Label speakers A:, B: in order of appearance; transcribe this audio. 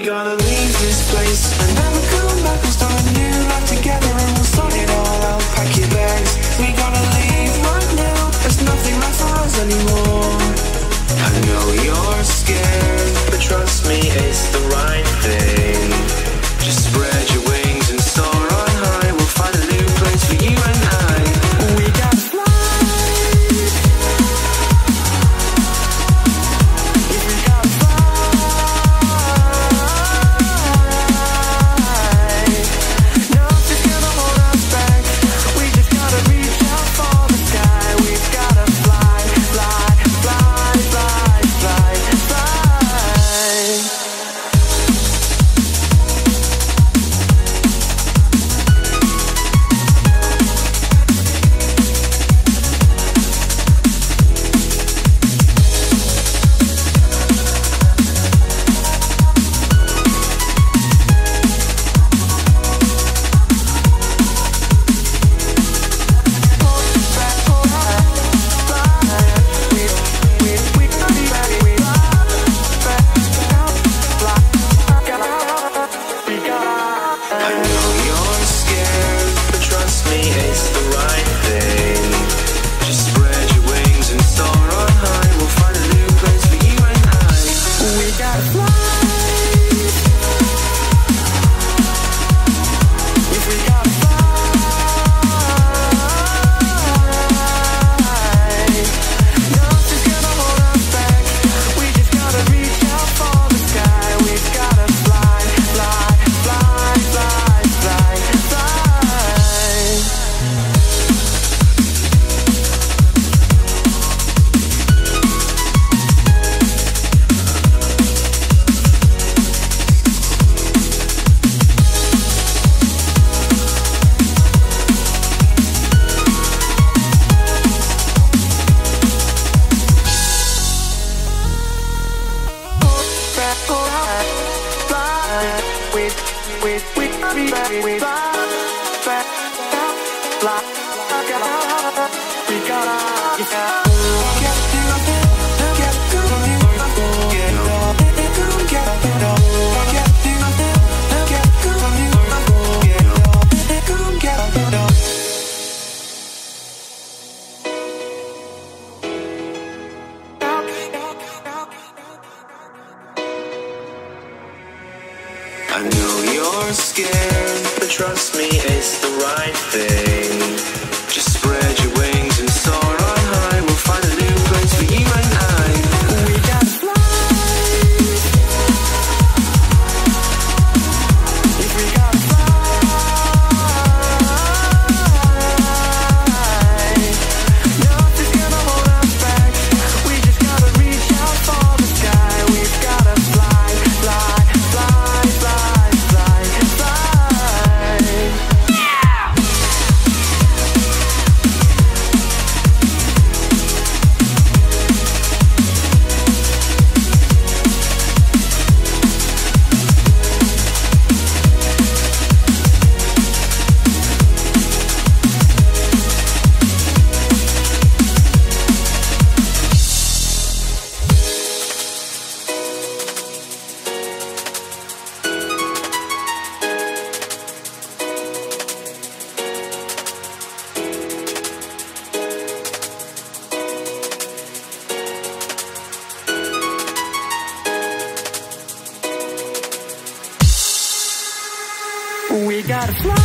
A: gotta leave this place and never come back. We'll start a new life together and we'll sort it all out. Pack your bags, we gotta leave right now. There's nothing left for us anymore. I know you're scared, but trust me, it's the right thing. Just spread your wings and soar on high. We'll find a new place for you and I. We gotta fly. I know you're scared, but trust me, it's the right thing. Just spread your wings and soar on high. We'll find a new place for you and I. We gotta fly. If we gotta fly, nothing's gonna hold us back. We just gotta reach out for the sky. We've gotta fly, fly, fly, fly, fly, fly. Yeah! We gotta fly.